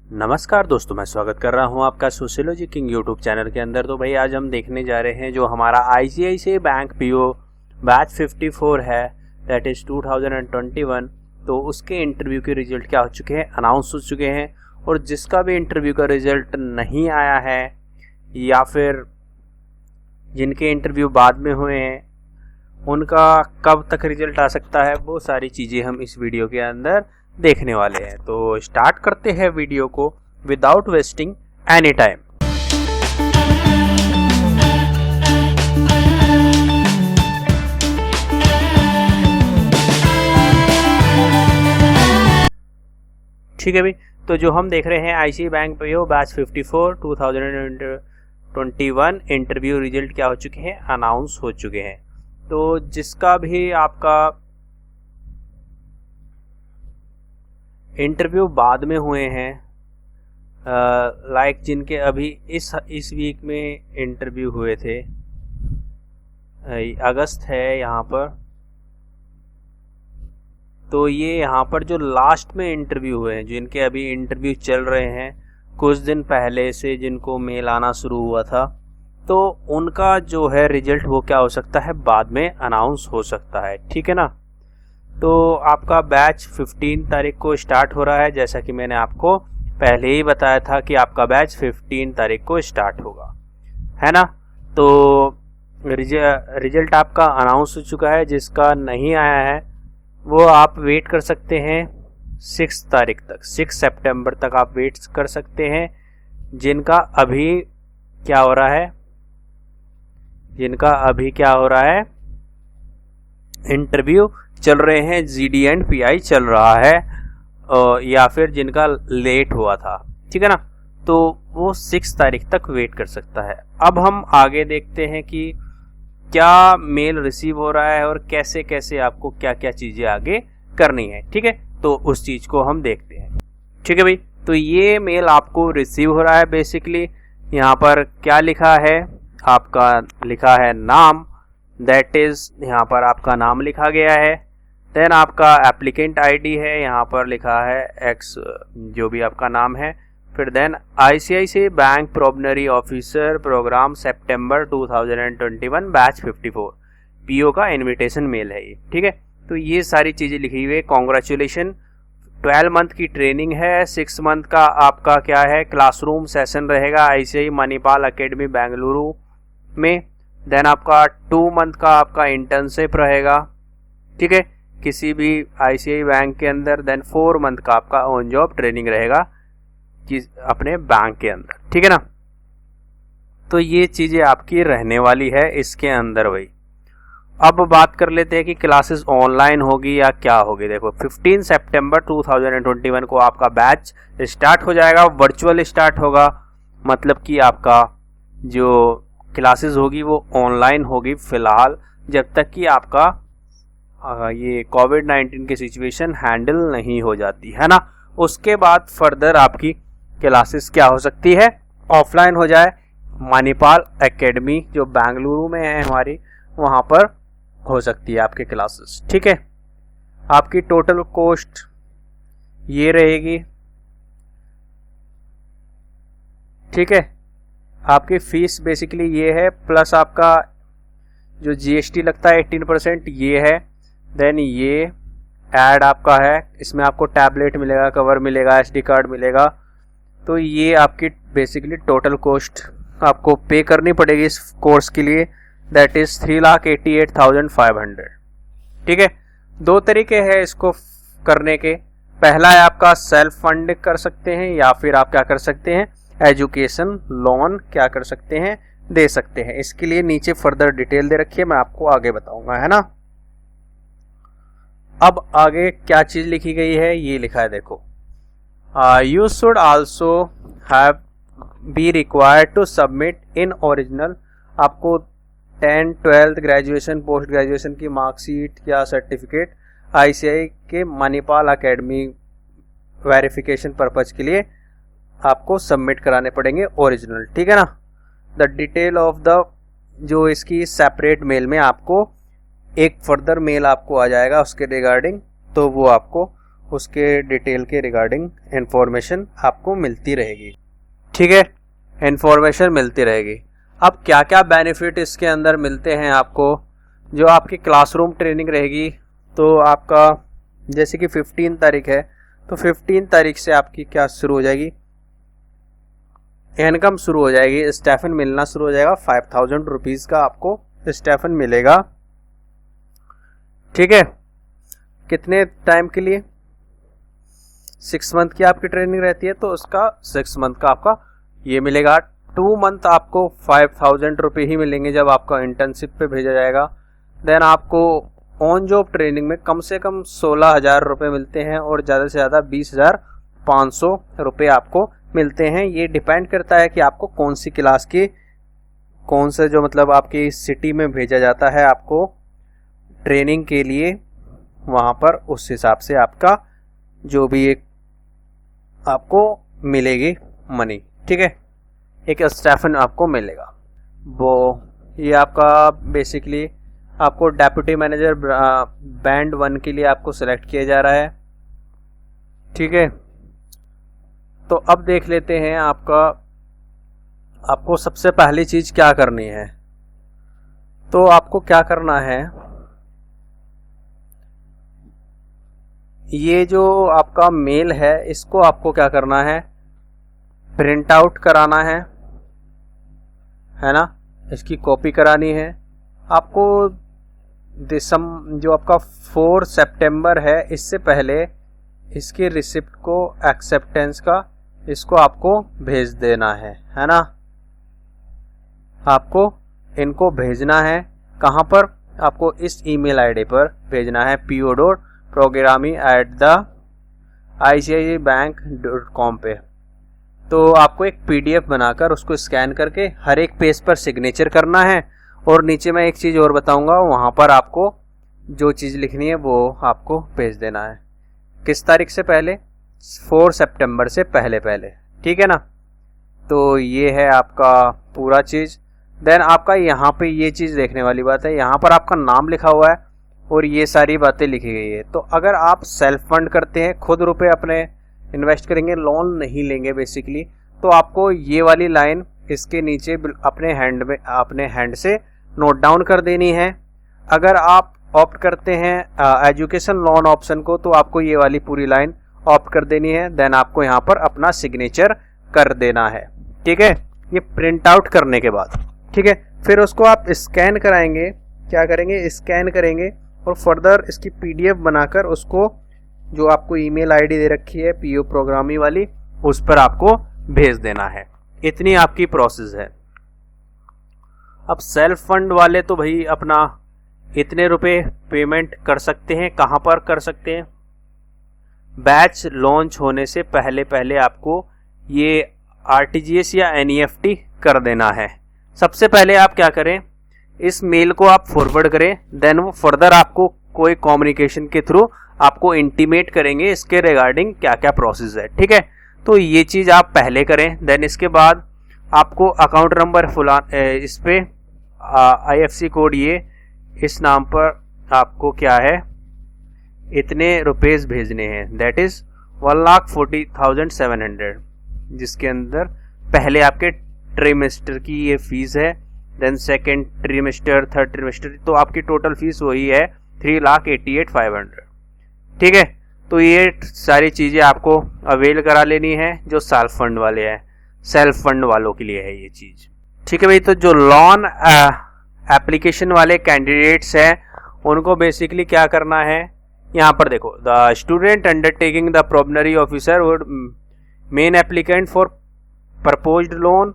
नमस्कार दोस्तों, मैं स्वागत कर रहा हूं आपका सोशियोलॉजी किंग यूट्यूब चैनल के अंदर। तो भाई आज हम देखने जा रहे हैं जो हमारा आईसीआईसीआई बैंक पीओ बैच 54 है, दैट इज़ 2021। तो उसके इंटरव्यू के रिजल्ट क्या हो चुके हैं, अनाउंस हो चुके हैं। और जिसका भी इंटरव्यू का रिजल्ट नहीं आया है या फिर जिनके इंटरव्यू बाद में हुए हैं उनका कब तक रिजल्ट आ सकता है, वो सारी चीज़ें हम इस वीडियो के अंदर देखने वाले हैं। तो स्टार्ट करते हैं वीडियो को विदाउट वेस्टिंग एनी टाइम। ठीक है भाई, तो जो हम देख रहे हैं ICICI bank PO batch 54 2021 interview result क्या हो चुके हैं, अनाउंस हो चुके हैं। तो जिसका भी आपका इंटरव्यू बाद में हुए हैं, लाइक जिनके अभी इस वीक में इंटरव्यू हुए थे, अगस्त है यहाँ पर, तो ये यहाँ पर जो लास्ट में इंटरव्यू हुए हैं, जिनके अभी इंटरव्यू चल रहे हैं, कुछ दिन पहले से जिनको मेल आना शुरू हुआ था, तो उनका जो है रिजल्ट वो क्या हो सकता है, बाद में अनाउंस हो सकता है। ठीक है ना। तो आपका बैच 15 तारीख को स्टार्ट हो रहा है, जैसा कि मैंने आपको पहले ही बताया था कि आपका बैच 15 तारीख को स्टार्ट होगा, है ना। तो रिजल्ट आपका अनाउंस हो चुका है। जिसका नहीं आया है वो आप वेट कर सकते हैं 6 तारीख तक, 6 सितंबर तक आप वेट कर सकते हैं। जिनका अभी क्या हो रहा है, इंटरव्यू चल रहे हैं, जीडी एंड पीआई चल रहा है, या फिर जिनका लेट हुआ था, ठीक है ना, तो वो 6 तारीख तक वेट कर सकता है। अब हम आगे देखते हैं कि क्या मेल रिसीव हो रहा है और कैसे कैसे आपको क्या क्या चीज़ें आगे करनी है। ठीक है, तो उस चीज़ को हम देखते हैं। ठीक है भाई, तो ये मेल आपको रिसीव हो रहा है। बेसिकली यहाँ पर क्या लिखा है, आपका लिखा है नाम, दैट इज़ यहाँ पर आपका नाम लिखा गया है। देन आपका एप्लीकेंट आईडी है, यहाँ पर लिखा है एक्स, जो भी आपका नाम है। फिर then ICICI bank probationary officer programme सितंबर 2021 बैच 54 पीओ का इनविटेशन मेल है ये। ठीक है, तो ये सारी चीज़ें लिखी हुई है। कॉन्ग्रेचुलेशन, 12 मंथ की ट्रेनिंग है, 6 मंथ का आपका क्या है, क्लासरूम सेशन रहेगा आईसीआई मणिपाल एकेडमी बेंगलुरु में। देन आपका 2 मंथ का आपका इंटर्नशिप रहेगा, ठीक है, किसी भी आईसीआई बैंक के अंदर। देन 4 मंथ का आपका ऑन जॉब ट्रेनिंग रहेगा कि अपने बैंक के अंदर, ठीक है ना। तो ये चीज़ें आपकी रहने वाली है इसके अंदर भाई। अब बात कर लेते हैं कि क्लासेस ऑनलाइन होगी या क्या होगी। देखो 15 सितंबर 2021 को आपका बैच स्टार्ट हो जाएगा, वर्चुअल स्टार्ट होगा, मतलब कि आपका जो क्लासेस होगी वो ऑनलाइन होगी फिलहाल, जब तक कि आपका ये कोविड-19 की सिचुएशन हैंडल नहीं हो जाती है ना। उसके बाद फर्दर आपकी क्लासेस क्या हो सकती है, ऑफलाइन हो जाए। मणिपाल एकेडमी जो बेंगलुरु में है हमारी, वहाँ पर हो सकती है आपके क्लासेस। ठीक है, आपकी टोटल कॉस्ट ये रहेगी, ठीक है। आपकी फीस बेसिकली ये है, प्लस आपका जो जीएसटी लगता है 18% ये है। देन ये ऐड आपका है, इसमें आपको टैबलेट मिलेगा, कवर मिलेगा, एसडी कार्ड मिलेगा। तो ये आपकी बेसिकली टोटल कॉस्ट आपको पे करनी पड़ेगी इस कोर्स के लिए, दैट इज़ 3,88,500। ठीक है, 2 तरीके हैं इसको करने के। पहला है आपका सेल्फ फंड कर सकते हैं, या फिर आप क्या कर सकते हैं, एजुकेशन लोन क्या कर सकते हैं, दे सकते हैं। इसके लिए नीचे फर्दर डिटेल दे रखी है, मैं आपको आगे बताऊंगा, है ना। अब आगे क्या चीज़ लिखी गई है, ये लिखा है देखो, you should also have be required to submit in original. आपको 10, 12th ग्रेजुएशन, पोस्ट ग्रेजुएशन की मार्कशीट या सर्टिफिकेट आईसीआई के मणिपाल एकेडमी वेरिफिकेशन पर्पज के लिए आपको सबमिट कराने पड़ेंगे ओरिजिनल, ठीक है ना। द डिटेल ऑफ द, जो इसकी सेपरेट मेल में आपको एक फर्दर मेल आपको आ जाएगा उसके रिगार्डिंग, तो वो आपको उसके डिटेल के रिगार्डिंग इंफॉर्मेशन आपको मिलती रहेगी। ठीक है, इंफॉर्मेशन मिलती रहेगी। अब क्या क्या बेनिफिट इसके अंदर मिलते हैं आपको, जो आपकी क्लासरूम ट्रेनिंग रहेगी तो आपका जैसे कि 15 तारीख है तो 15 तारीख से आपकी क्या शुरू हो जाएगी, इनकम शुरू हो जाएगी, स्टाइपेंड मिलना शुरू हो जाएगा। 5000 रुपीज़ का आपको स्टाइपेंड मिलेगा। ठीक है, कितने टाइम के लिए, 6 मंथ की आपकी ट्रेनिंग रहती है तो उसका 6 मंथ का आपका ये मिलेगा। 2 मंथ आपको 5000 रुपये ही मिलेंगे जब आपका इंटर्नशिप पे भेजा जाएगा। देन आपको ऑन जॉब ट्रेनिंग में कम से कम 16,000 रुपये मिलते हैं और ज़्यादा से ज़्यादा 20,500 रुपये आपको मिलते हैं। ये डिपेंड करता है कि आपको कौन सी क्लास की, कौन से जो मतलब आपकी सिटी में भेजा जाता है आपको ट्रेनिंग के लिए, वहाँ पर उस हिसाब से आपका जो भी एक आपको मिलेगी मनी। ठीक है, एक स्टाइपेंड आपको मिलेगा। वो ये आपका बेसिकली आपको डेप्यूटी मैनेजर बैंड 1 के लिए आपको सेलेक्ट किया जा रहा है। ठीक है, तो अब देख लेते हैं आपको सबसे पहली चीज़ क्या करनी है। तो आपको क्या करना है, ये जो आपका मेल है इसको आपको क्या करना है, प्रिंट आउट कराना है ना, इसकी कॉपी करानी है आपको। जो आपका 4 सितंबर है इससे पहले इसकी रिसिप्ट को, एक्सेप्टेंस का, इसको आपको भेज देना है ना। आपको इनको भेजना है कहाँ पर, आपको इस ईमेल आईडी पर भेजना है po.programming@ICICIbank.com पे। तो आपको एक PDF बनाकर उसको स्कैन करके हर एक पेज पर सिग्नेचर करना है। और नीचे मैं एक चीज़ और बताऊंगा, वहाँ पर आपको जो चीज़ लिखनी है वो आपको भेज देना है। किस तारीख से पहले, 4 सितंबर से पहले। ठीक है ना। तो ये है आपका पूरा चीज़। देन आपका यहाँ पे ये चीज़ देखने वाली बात है, यहाँ पर आपका नाम लिखा हुआ है और ये सारी बातें लिखी गई है। तो अगर आप सेल्फ फंड करते हैं, खुद रुपए अपने इन्वेस्ट करेंगे, लोन नहीं लेंगे बेसिकली, तो आपको ये वाली लाइन इसके नीचे अपने हैंड से नोट डाउन कर देनी है। अगर आप ऑप्ट करते हैं एजुकेशन लोन ऑप्शन को तो आपको ये वाली पूरी लाइन ऑप्ट कर देनी है। देन आपको यहाँ पर अपना सिग्नेचर कर देना है। ठीक है, ये प्रिंट आउट करने के बाद, ठीक है, फिर उसको आप स्कैन कराएंगे। क्या करेंगे, स्कैन करेंगे और फर्दर इसकी PDF बनाकर उसको जो आपको ईमेल आईडी दे रखी है PO प्रोग्रामिंग वाली, उस पर आपको भेज देना है। इतनी आपकी प्रोसेस है। अब सेल्फ फंड वाले तो भाई अपना इतने रुपए पेमेंट कर सकते हैं। कहाँ पर कर सकते हैं, बैच लॉन्च होने से पहले आपको ये RTGS या NEFT कर देना है। सबसे पहले आप क्या करें, इस मेल को आप फॉरवर्ड करें। देन वो फर्दर आपको कोई कम्युनिकेशन के थ्रू आपको इंटीमेट करेंगे इसके रिगार्डिंग क्या क्या प्रोसेस है। ठीक है, तो ये चीज़ आप पहले करें। देन इसके बाद आपको अकाउंट नंबर इस पे IFSC कोड ये इस नाम पर आपको क्या है, इतने रुपीस भेजने हैं, दैट इज 1,40,700, जिसके अंदर पहले आपके ट्रिमेस्टर की ये फीस है। Then second trimester, third trimester, तो आपकी टोटल फीस वही है 3,88,500। ठीक है, तो ये सारी चीज़ें आपको अवेल करा लेनी है जो सेल्फ फंड वाले हैं, सेल्फ फंड वालों के लिए है ये चीज़। ठीक है भाई, तो जो लोन एप्लीकेशन वाले कैंडिडेट्स हैं उनको बेसिकली क्या करना है, यहाँ पर देखो, the student undertaking the probationary officer would main applicant for proposed loan,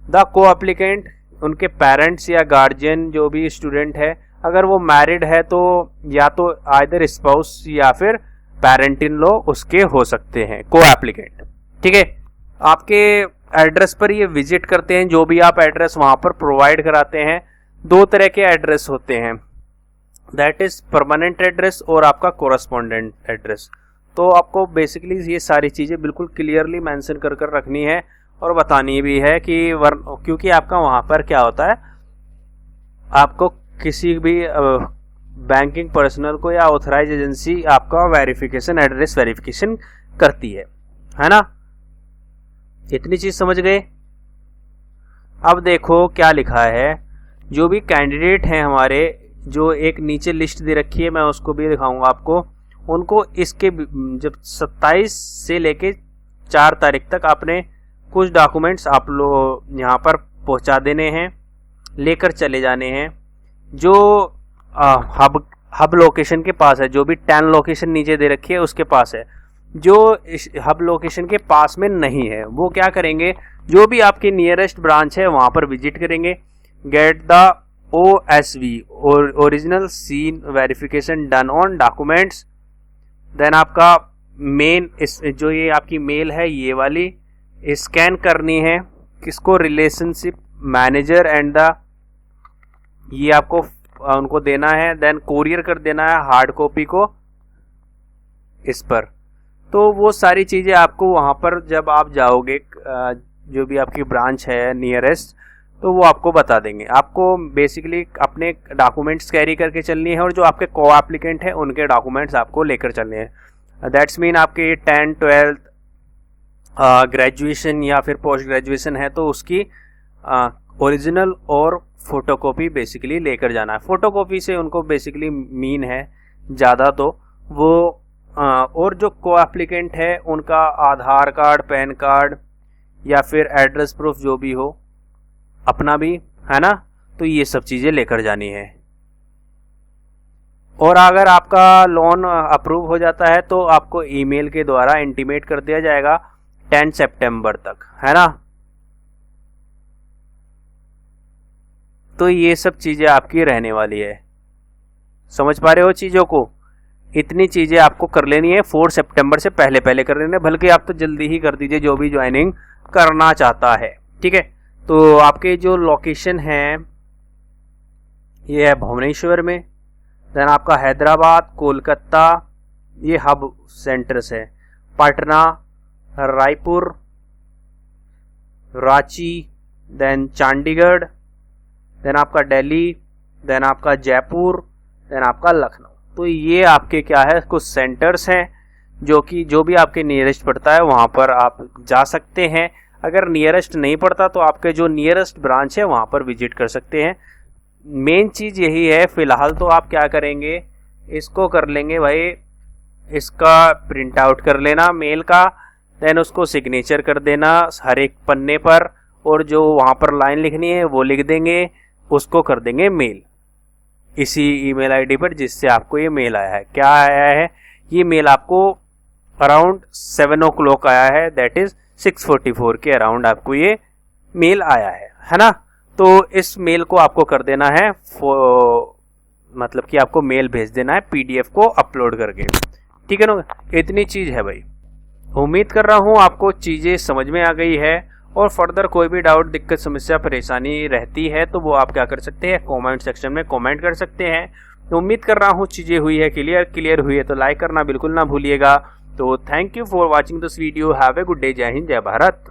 the को एप्लीकेंट, उनके पेरेंट्स या गार्जियन जो भी स्टूडेंट है, अगर वो मैरिड है तो या तो आइदर स्पाउस या फिर पेरेंट इन लॉ उसके हो सकते हैं को एप्लीकेंट। ठीक है, आपके एड्रेस पर ये विजिट करते हैं, जो भी आप एड्रेस वहाँ पर प्रोवाइड कराते हैं। 2 तरह के एड्रेस होते हैं, दैट इज परमानेंट एड्रेस और आपका कोरस्पॉन्डेंट एड्रेस। तो आपको बेसिकली ये सारी चीज़ें बिल्कुल क्लियरली मेंशन कर कर रखनी है और बतानी भी है कि क्योंकि आपका वहाँ पर क्या होता है, आपको किसी भी बैंकिंग पर्सनल को या ऑथराइज एजेंसी आपका वेरिफिकेशन, एड्रेस वेरिफिकेशन करती है ना। इतनी चीज समझ गए। अब देखो क्या लिखा है, जो भी कैंडिडेट हैं हमारे, जो एक नीचे लिस्ट दे रखी है, मैं उसको भी दिखाऊंगा आपको, उनको इसके जब 27 से लेके 4 तारीख तक आपने कुछ डॉक्यूमेंट्स आप लोग यहाँ पर पहुँचा देने हैं, लेकर चले जाने हैं। जो हब लोकेशन के पास है, जो भी 10 लोकेशन नीचे दे रखी है उसके पास है, जो इस हब लोकेशन के पास में नहीं है वो क्या करेंगे, जो भी आपकी नियरेस्ट ब्रांच है वहाँ पर विजिट करेंगे। Get the OSV original seen verification done on documents. Then आपका मेन जो ये आपकी मेल है ये वाली स्कैन करनी है, किसको, रिलेशनशिप मैनेजर एंड द, ये आपको उनको देना है। देन कोरियर कर देना है हार्ड कॉपी को इस पर। तो वो सारी चीज़ें आपको वहाँ पर जब आप जाओगे, जो भी आपकी ब्रांच है नियरेस्ट, तो वो आपको बता देंगे। आपको बेसिकली अपने डॉक्यूमेंट्स कैरी करके चलनी है और जो आपके को एप्लीकेंट हैं उनके डॉक्यूमेंट्स आपको लेकर चलने हैं। दैट्स मीन आपके 10, 12 ग्रेजुएशन या फिर पोस्ट ग्रेजुएशन है तो उसकी ओरिजिनल और फोटोकॉपी बेसिकली लेकर जाना है। फोटोकॉपी से उनको बेसिकली मीन है ज़्यादा तो वो और जो को एप्लीकेंट है उनका आधार कार्ड, पैन कार्ड या फिर एड्रेस प्रूफ जो भी हो, अपना भी है ना, तो ये सब चीज़ें लेकर जानी है। और अगर आपका लोन अप्रूव हो जाता है तो आपको ईमेल के द्वारा इंटीमेट कर दिया जाएगा 10 सितंबर तक, है ना। तो ये सब चीज़ें आपकी रहने वाली है, समझ पा रहे हो चीज़ों को। इतनी चीज़ें आपको कर लेनी है, 4 सितंबर से पहले पहले कर लेनी है, बल्कि आप तो जल्दी ही कर दीजिए जो भी ज्वाइनिंग करना चाहता है, ठीक है। तो आपके जो लोकेशन है ये है भुवनेश्वर में, देन आपका हैदराबाद, कोलकाता, ये हब सेंटर्स है, पटना, रायपुर, रांची, देन चंडीगढ़, देन आपका दिल्ली, देन आपका जयपुर, देन आपका लखनऊ। तो ये आपके क्या है, कुछ सेंटर्स हैं जो कि जो भी आपके नियरेस्ट पड़ता है वहाँ पर आप जा सकते हैं। अगर नियरेस्ट नहीं पड़ता तो आपके जो नियरेस्ट ब्रांच है वहाँ पर विजिट कर सकते हैं। मेन चीज़ यही है। फ़िलहाल तो आप क्या करेंगे, इसको कर लेंगे भाई, इसका प्रिंट आउट कर लेना मेल का, देन उसको सिग्नेचर कर देना हर एक पन्ने पर, और जो वहाँ पर लाइन लिखनी है वो लिख देंगे, उसको कर देंगे मेल इसी ईमेल आईडी पर जिससे आपको ये मेल आया है। क्या आया है, ये मेल आपको अराउंड 7 o'clock आया है, दैट इज़ 6:44 के अराउंड आपको ये मेल आया है ना। तो इस मेल को आपको कर देना है, मतलब कि आपको मेल भेज देना है PDF को अपलोड करके, ठीक है ना। इतनी चीज़ है भाई। उम्मीद कर रहा हूँ आपको चीज़ें समझ में आ गई है, और फर्दर कोई भी डाउट, दिक्कत, समस्या, परेशानी रहती है तो वो आप क्या कर सकते हैं, कमेंट सेक्शन में कमेंट कर सकते हैं। उम्मीद कर रहा हूँ चीज़ें हुई है क्लियर हुई है तो लाइक करना बिल्कुल ना भूलिएगा। तो thank you for watching this video, have a good day, जय हिंद, जय भारत।